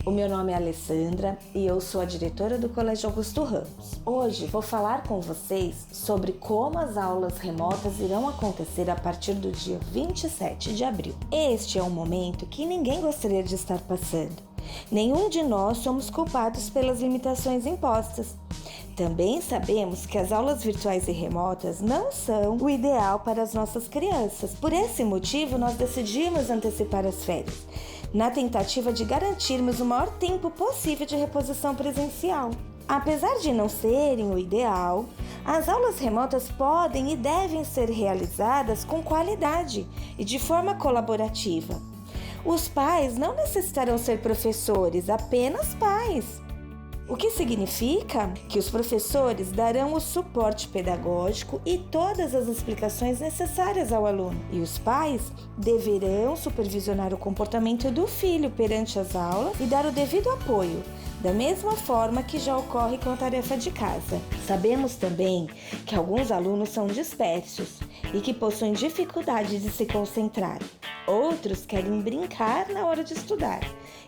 o meu nome é Alessandra e eu sou a diretora do Colégio Augusto Ramos. Hoje vou falar com vocês sobre como as aulas remotas irão acontecer a partir do dia 27 de abril. Este é um momento que ninguém gostaria de estar passando. Nenhum de nós somos culpados pelas limitações impostas. Também sabemos que as aulas virtuais e remotas não são o ideal para as nossas crianças. Por esse motivo, nós decidimos antecipar as férias, na tentativa de garantirmos o maior tempo possível de reposição presencial. Apesar de não serem o ideal, as aulas remotas podem e devem ser realizadas com qualidade e de forma colaborativa. Os pais não necessitarão ser professores, apenas pais. O que significa que os professores darão o suporte pedagógico e todas as explicações necessárias ao aluno. E os pais deverão supervisionar o comportamento do filho perante as aulas e dar o devido apoio, da mesma forma que já ocorre com a tarefa de casa. Sabemos também que alguns alunos são dispersos e que possuem dificuldade de se concentrar. Outros querem brincar na hora de estudar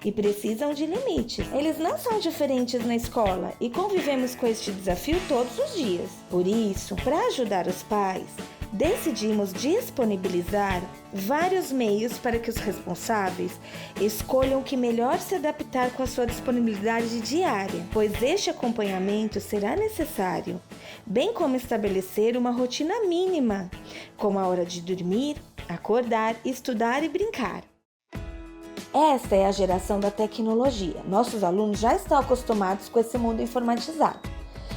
e precisam de limites. Eles não são diferentes na escola e convivemos com este desafio todos os dias. Por isso, para ajudar os pais, decidimos disponibilizar vários meios para que os responsáveis escolham o que melhor se adaptar com a sua disponibilidade diária, pois este acompanhamento será necessário, bem como estabelecer uma rotina mínima, como a hora de dormir, acordar, estudar e brincar. Esta é a geração da tecnologia. Nossos alunos já estão acostumados com esse mundo informatizado.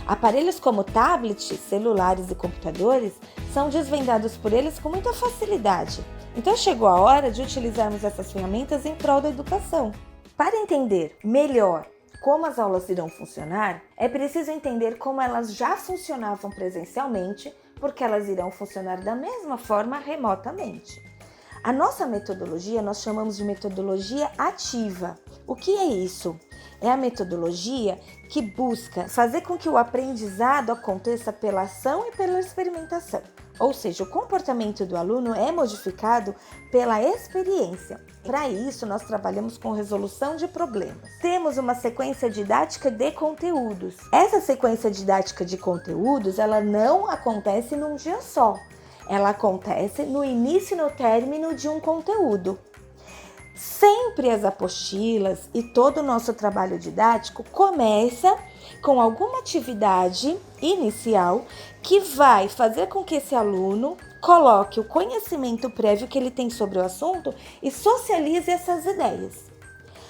Aparelhos como tablets, celulares e computadores são desvendados por eles com muita facilidade. Então chegou a hora de utilizarmos essas ferramentas em prol da educação. Para entender melhor como as aulas irão funcionar, é preciso entender como elas já funcionavam presencialmente, porque elas irão funcionar da mesma forma remotamente. A nossa metodologia nós chamamos de metodologia ativa. O que é isso? É a metodologia que busca fazer com que o aprendizado aconteça pela ação e pela experimentação. Ou seja, o comportamento do aluno é modificado pela experiência. Para isso, nós trabalhamos com resolução de problemas. Temos uma sequência didática de conteúdos. Essa sequência didática de conteúdos, ela não acontece num dia só. Ela acontece no início e no término de um conteúdo. Sempre as apostilas e todo o nosso trabalho didático começa com alguma atividade inicial que vai fazer com que esse aluno coloque o conhecimento prévio que ele tem sobre o assunto e socialize essas ideias.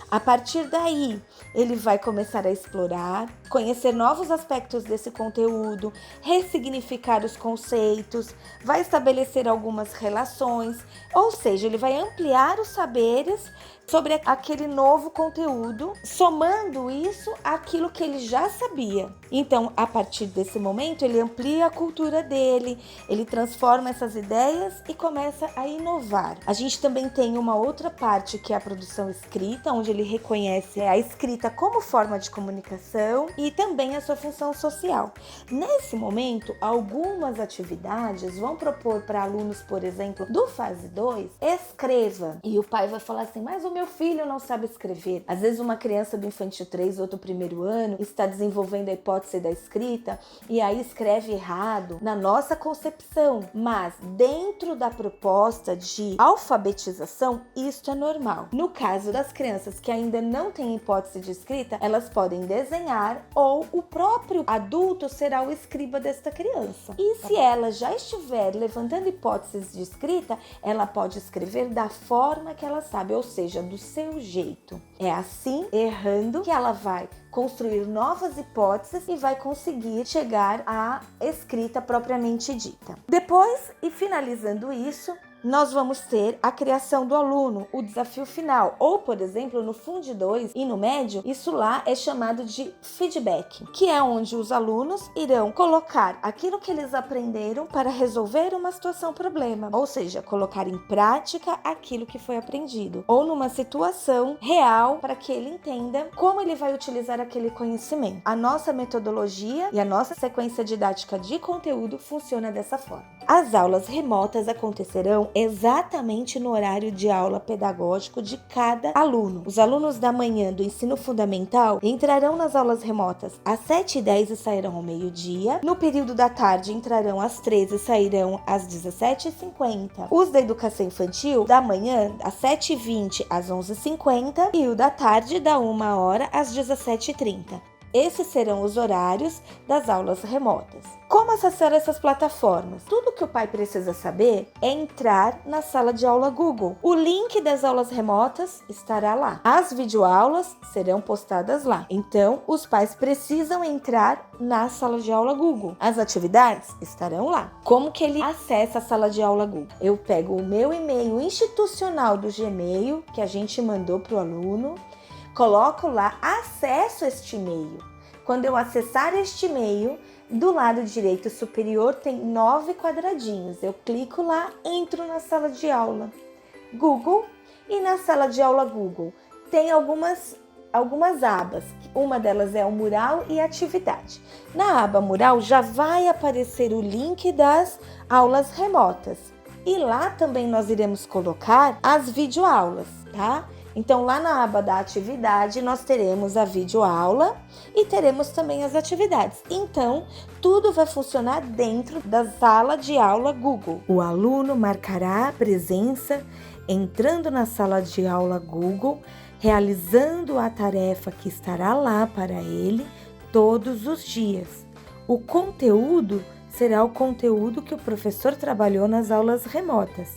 A partir daí, ele vai começar a explorar, conhecer novos aspectos desse conteúdo, ressignificar os conceitos, vai estabelecer algumas relações, ou seja, ele vai ampliar os saberes sobre aquele novo conteúdo, somando isso àquilo que ele já sabia. Então, a partir desse momento, ele amplia a cultura dele, ele transforma essas ideias e começa a inovar. A gente também tem uma outra parte que é a produção escrita, onde ele reconhece a escrita como forma de comunicação e também a sua função social. Nesse momento, algumas atividades vão propor para alunos, por exemplo, do fase 2, escreva. E o pai vai falar assim, mas o meu filho não sabe escrever. Às vezes uma criança do infantil 3 ou do primeiro ano está desenvolvendo a hipótese da escrita e aí escreve errado na nossa concepção. Mas dentro da proposta de alfabetização, isto é normal. No caso das crianças que ainda não têm hipótese de escrita, elas podem desenhar ou o próprio adulto será o escriba desta criança. E se ela já estiver levantando hipóteses de escrita, ela pode escrever da forma que ela sabe, ou seja, do seu jeito. É assim, errando, que ela vai construir novas hipóteses e vai conseguir chegar à escrita propriamente dita. Depois, e finalizando isso, nós vamos ter a criação do aluno, o desafio final, ou, por exemplo, no Fundo 2 e no médio, isso lá é chamado de feedback, que é onde os alunos irão colocar aquilo que eles aprenderam para resolver uma situação problema, ou seja, colocar em prática aquilo que foi aprendido, ou numa situação real para que ele entenda como ele vai utilizar aquele conhecimento. A nossa metodologia e a nossa sequência didática de conteúdo funciona dessa forma. As aulas remotas acontecerão exatamente no horário de aula pedagógico de cada aluno. Os alunos da manhã do ensino fundamental entrarão nas aulas remotas às 7h10 e sairão ao meio-dia. No período da tarde entrarão às 13h e sairão às 17h50. Os da educação infantil da manhã às 7h20 às 11h50 e o da tarde da 1h às 17h30. Esses serão os horários das aulas remotas. Como acessar essas plataformas? Tudo que o pai precisa saber é entrar na sala de aula Google. O link das aulas remotas estará lá. As videoaulas serão postadas lá. Então, os pais precisam entrar na sala de aula Google. As atividades estarão lá. Como que ele acessa a sala de aula Google? Eu pego o meu e-mail institucional do Gmail, que a gente mandou para o aluno, coloco lá, acesso este e-mail. Quando eu acessar este e-mail, do lado direito superior tem 9 quadradinhos. Eu clico lá, entro na sala de aula Google e na sala de aula Google tem algumas abas. Uma delas é o mural e atividade. Na aba mural já vai aparecer o link das aulas remotas. E lá também nós iremos colocar as videoaulas, tá? Então, lá na aba da atividade, nós teremos a videoaula e teremos também as atividades. Então, tudo vai funcionar dentro da sala de aula Google. O aluno marcará a presença entrando na sala de aula Google, realizando a tarefa que estará lá para ele todos os dias. O conteúdo será o conteúdo que o professor trabalhou nas aulas remotas.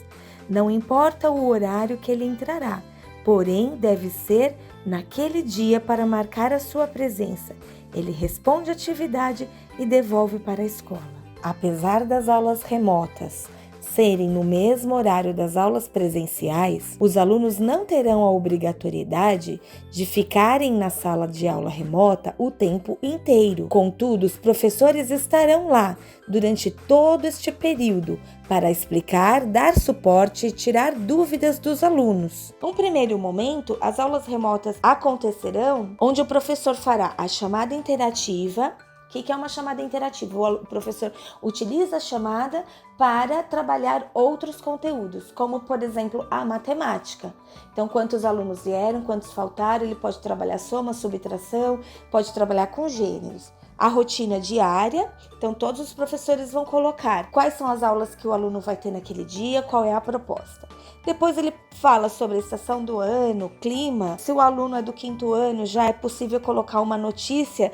Não importa o horário que ele entrará, porém, deve ser naquele dia para marcar a sua presença. Ele responde a atividade e devolve para a escola. Apesar das aulas remotas serem no mesmo horário das aulas presenciais, os alunos não terão a obrigatoriedade de ficarem na sala de aula remota o tempo inteiro. Contudo, os professores estarão lá durante todo este período para explicar, dar suporte e tirar dúvidas dos alunos. Num primeiro momento, as aulas remotas acontecerão onde o professor fará a chamada interativa. O que é uma chamada interativa? O professor utiliza a chamada para trabalhar outros conteúdos, como, por exemplo, a matemática. Então, quantos alunos vieram, quantos faltaram, ele pode trabalhar soma, subtração, pode trabalhar com gêneros. A rotina diária, então todos os professores vão colocar quais são as aulas que o aluno vai ter naquele dia, qual é a proposta. Depois ele fala sobre a estação do ano, clima. Se o aluno é do 5º ano, já é possível colocar uma notícia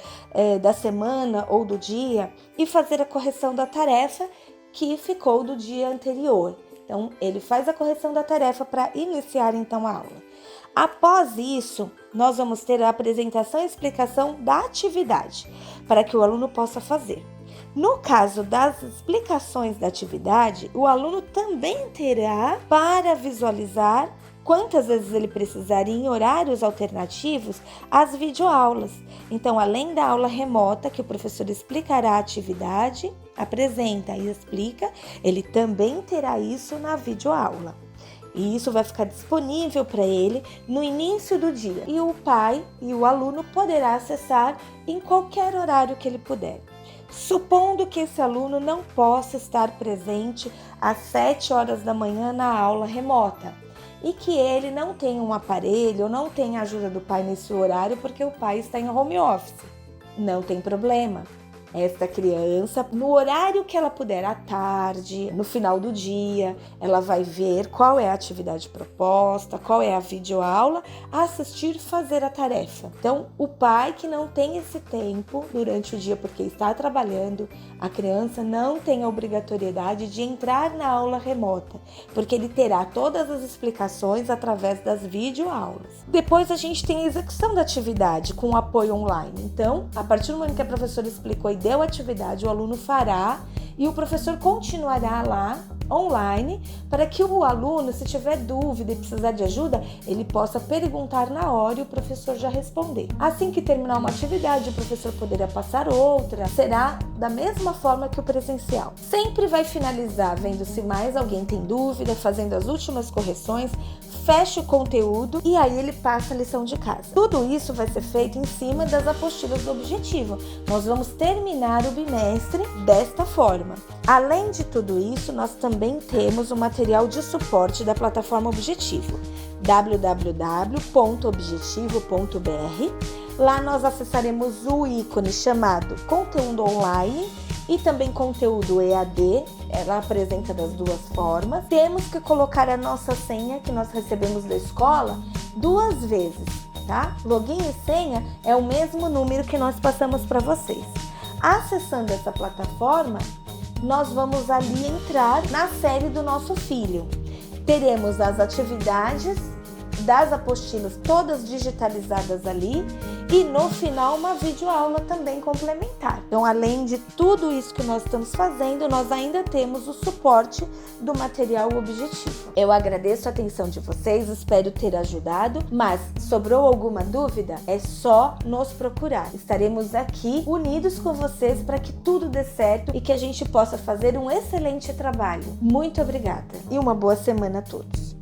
da semana ou do dia e fazer a correção da tarefa que ficou do dia anterior. Então, ele faz a correção da tarefa para iniciar então a aula. Após isso, nós vamos ter a apresentação e explicação da atividade, para que o aluno possa fazer. No caso das explicações da atividade, o aluno também terá para visualizar quantas vezes ele precisaria em horários alternativos as videoaulas. Então, além da aula remota, que o professor explicará a atividade, apresenta e explica, ele também terá isso na videoaula. E isso vai ficar disponível para ele no início do dia. E o pai e o aluno poderá acessar em qualquer horário que ele puder. Supondo que esse aluno não possa estar presente às 7 horas da manhã na aula remota e que ele não tenha um aparelho ou não tenha a ajuda do pai nesse horário porque o pai está em home office, não tem problema. Esta criança, no horário que ela puder, à tarde, no final do dia, ela vai ver qual é a atividade proposta, qual é a videoaula, assistir, fazer a tarefa. Então, o pai que não tem esse tempo durante o dia porque está trabalhando, a criança não tem a obrigatoriedade de entrar na aula remota, porque ele terá todas as explicações através das videoaulas. Depois a gente tem a execução da atividade com apoio online. Então, a partir do momento que a professora explicou e deu a atividade, o aluno fará e o professor continuará lá online para que o aluno, se tiver dúvida e precisar de ajuda, ele possa perguntar na hora e o professor já responder. Assim que terminar uma atividade, o professor poderá passar outra, será da mesma forma que o presencial. Sempre vai finalizar vendo se mais alguém tem dúvida, fazendo as últimas correções, fecha o conteúdo e aí ele passa a lição de casa. Tudo isso vai ser feito em cima das apostilas do objetivo. Nós vamos terminar o bimestre desta forma. Além de tudo isso, nós também também temos o material de suporte da plataforma Objetivo, www.objetivo.br. Lá nós acessaremos o ícone chamado Conteúdo Online e também conteúdo EAD, ela apresenta das duas formas. Temos que colocar a nossa senha que nós recebemos da escola 2 vezes, tá? Login e senha é o mesmo número que nós passamos para vocês. Acessando essa plataforma, nós vamos ali entrar na série do nosso filho. Teremos as atividades das apostilas todas digitalizadas ali e no final uma videoaula também complementar. Então, além de tudo isso que nós estamos fazendo, nós ainda temos o suporte do material Objetivo. Eu agradeço a atenção de vocês, espero ter ajudado, mas sobrou alguma dúvida? É só nos procurar. Estaremos aqui unidos com vocês para que tudo dê certo e que a gente possa fazer um excelente trabalho. Muito obrigada e uma boa semana a todos.